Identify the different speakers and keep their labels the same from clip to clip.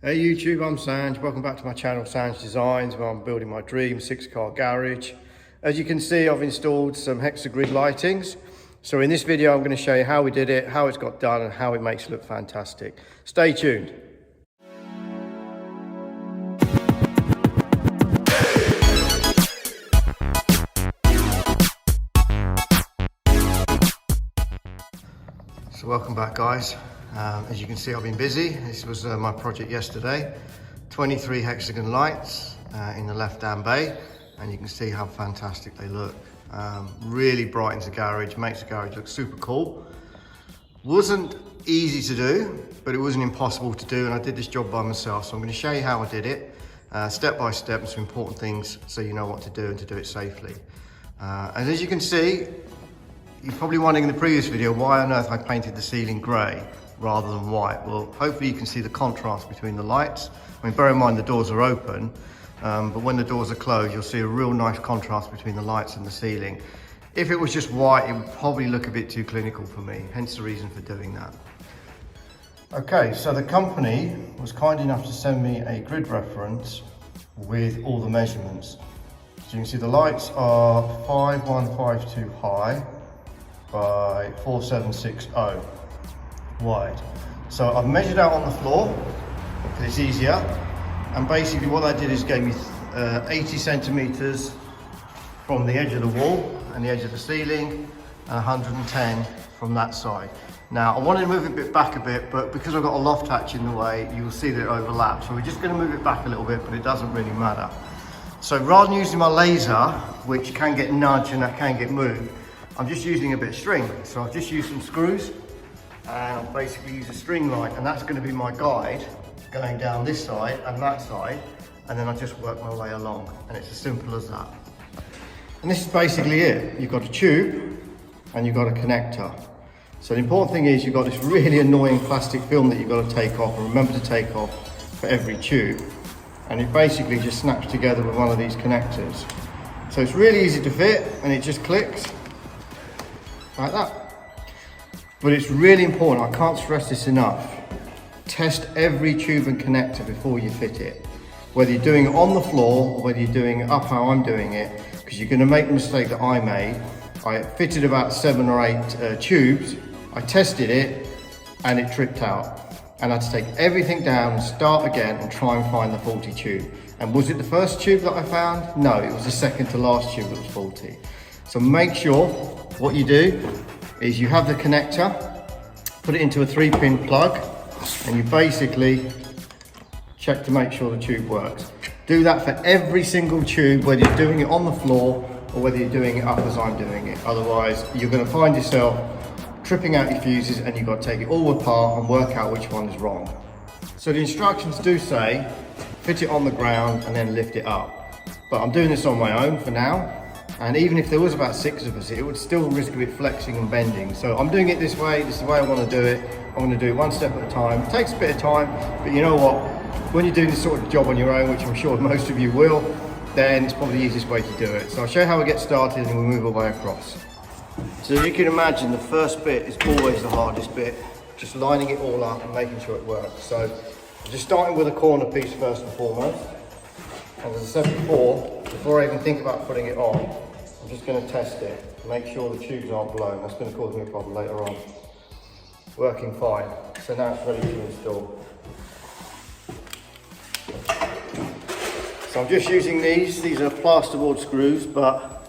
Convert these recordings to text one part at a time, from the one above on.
Speaker 1: Hey YouTube, I'm Sanj. Welcome back to my channel, Sanj Designs, where I'm building my dream 6-car garage. As you can see, I've installed some Hexagon lightings. So in this video, I'm going to show you how we did it, how it's got done, and how it makes it look fantastic. Stay tuned. So welcome back, guys. As you can see, I've been busy. This was my project yesterday. 23 Hexagon lights in the left-hand bay, and you can see how fantastic they look. Really brightens the garage, makes the garage look super cool. Wasn't easy to do, but it wasn't impossible to do, and I did this job by myself. So I'm going to show you how I did it, step by step, and some important things so you know what to do and to do it safely. And as you can see, you're probably wondering in the previous video why on earth I painted the ceiling grey rather than white. Well, hopefully you can see the contrast between the lights. I mean, bear in mind the doors are open, but when the doors are closed, you'll see a real nice contrast between the lights and the ceiling. If it was just white, it would probably look a bit too clinical for me, hence the reason for doing that. Okay, so the company was kind enough to send me a grid reference with all the measurements. So you can see the lights are 5152 high by 4760 wide. So I've measured out on the floor because it's easier, and basically what I did is gave me 80 centimeters from the edge of the wall and the edge of the ceiling, and 110 from that side. Now I wanted to move it back a bit, but because I've got a loft hatch in the way, you will see that it overlaps. So we're just going to move it back a little bit, but it doesn't really matter. So rather than using my laser, which can get nudged and that can get moved, I'm just using a bit of string. So I've just used some screws, and I'll basically use a string light, and that's going to be my guide going down this side and that side, and then I just work my way along, and it's as simple as that. And this is basically it. You've got a tube and you've got a connector. So the important thing is you've got this really annoying plastic film that you've got to take off, and remember to take off for every tube, and it basically just snaps together with one of these connectors. So it's really easy to fit, and it just clicks like that. But it's really important, I can't stress this enough, test every tube and connector before you fit it. Whether you're doing it on the floor or whether you're doing it up how I'm doing it, because you're going to make the mistake that I made. I fitted about 7 or 8 tubes, I tested it and it tripped out. And I had to take everything down and start again and try and find the faulty tube. And was it the first tube that I found? No, it was the second to last tube that was faulty. So make sure what you do is you have the connector, put it into a 3-pin plug, and you basically check to make sure the tube works. Do that for every single tube, whether you're doing it on the floor or whether you're doing it up as I'm doing it. Otherwise, you're going to find yourself tripping out your fuses, and you've got to take it all apart and work out which one is wrong. So the instructions do say, fit it on the ground and then lift it up. But I'm doing this on my own for now. And even if there was about 6 of us, it would still risk a bit flexing and bending. So I'm doing it this way. This is the way I want to do it. I want to do it one step at a time. It takes a bit of time, but you know what? When you're doing this sort of job on your own, which I'm sure most of you will, then it's probably the easiest way to do it. So I'll show you how we get started, and we'll move our way across. So as you can imagine, the first bit is always the hardest bit. Just lining it all up and making sure it works. So I'm just starting with a corner piece first and foremost. And as I said before I even think about putting it on, I'm just going to test it, make sure the tubes aren't blown. That's going to cause me a problem later on. Working fine. So now it's ready to install. So I'm just using these. These are plasterboard screws, but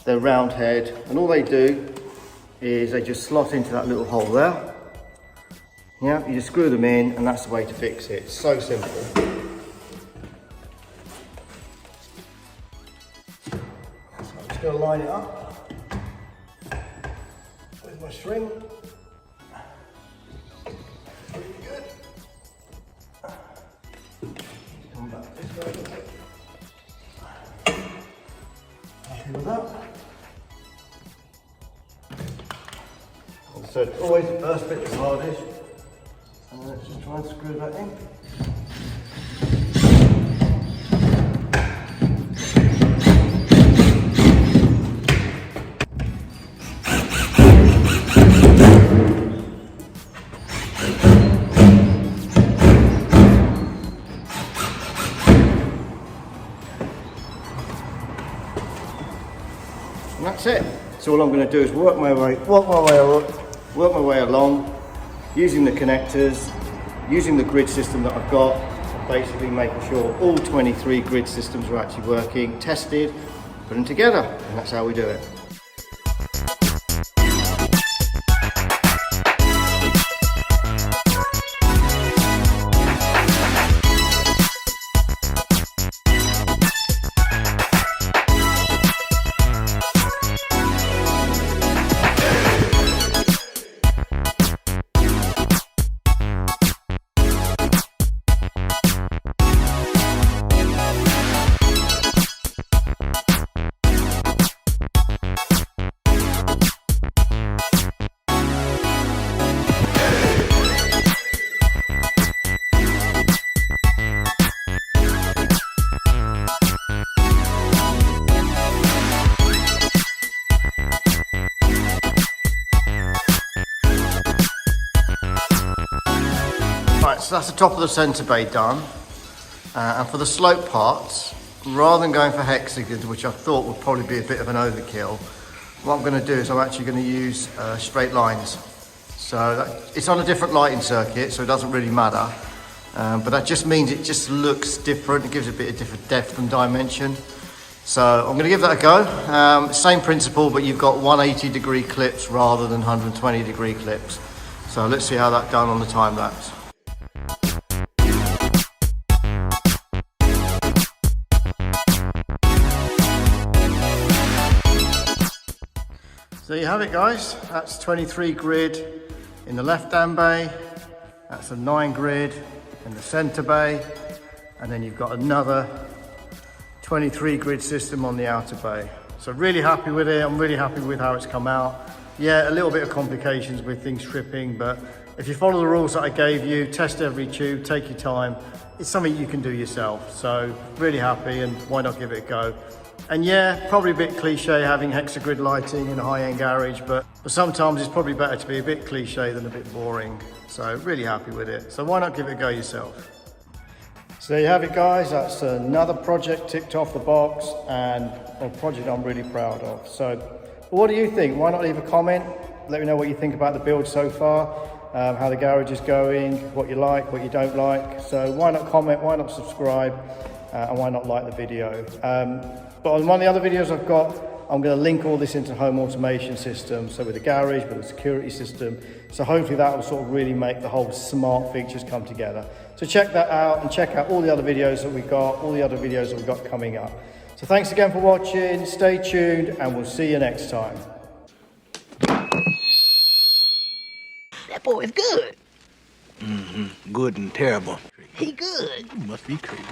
Speaker 1: they're round head, and all they do is they just slot into that little hole there. Yeah, you just screw them in, and that's the way to fix it. It's so simple. Just going to line it up with my string. Pretty good. Come back this way a little bit. Happy with that. So it's always the first bit the hardest. And let's just try and screw that in. that's it. So all I'm going to do is work my way along, using the connectors, using the grid system that I've got, and basically making sure all 23 grid systems are actually working, tested, put them together, and that's how we do it. Right, so that's the top of the centre bay done. And for the slope parts, rather than going for hexagons, which I thought would probably be a bit of an overkill, what I'm going to do is I'm actually going to use straight lines. So it's on a different lighting circuit, so it doesn't really matter. But that just means it just looks different. It gives it a bit of different depth and dimension. So I'm going to give that a go. Same principle, but you've got 180-degree clips rather than 120-degree clips. So let's see how that's done on the time lapse. So there you have it, guys. That's 23 grid in the left-hand bay. That's a 9 grid in the center bay. And then you've got another 23 grid system on the outer bay. So really happy with it. I'm really happy with how it's come out. Yeah, a little bit of complications with things tripping, but if you follow the rules that I gave you, test every tube, take your time. It's something you can do yourself. So really happy, and why not give it a go? And yeah, probably a bit cliche having hexagrid lighting in a high-end garage, but sometimes it's probably better to be a bit cliche than a bit boring. So really happy with it. So why not give it a go yourself? So there you have it, guys. That's another project ticked off the box, and a project I'm really proud of. So what do you think? Why not leave a comment? Let me know what you think about the build so far, how the garage is going, what you like, what you don't like. So why not comment, why not subscribe, and why not like the video? But on one of the other videos I've got, I'm going to link all this into home automation system. So with the garage, with the security system. So hopefully that will sort of really make the whole smart features come together. So check that out, and check out all the other videos that we've got, all the other videos that we've got coming up. So thanks again for watching, stay tuned, and we'll see you next time.
Speaker 2: That boy is good.
Speaker 3: Good and terrible.
Speaker 2: He good.
Speaker 3: You must be crazy.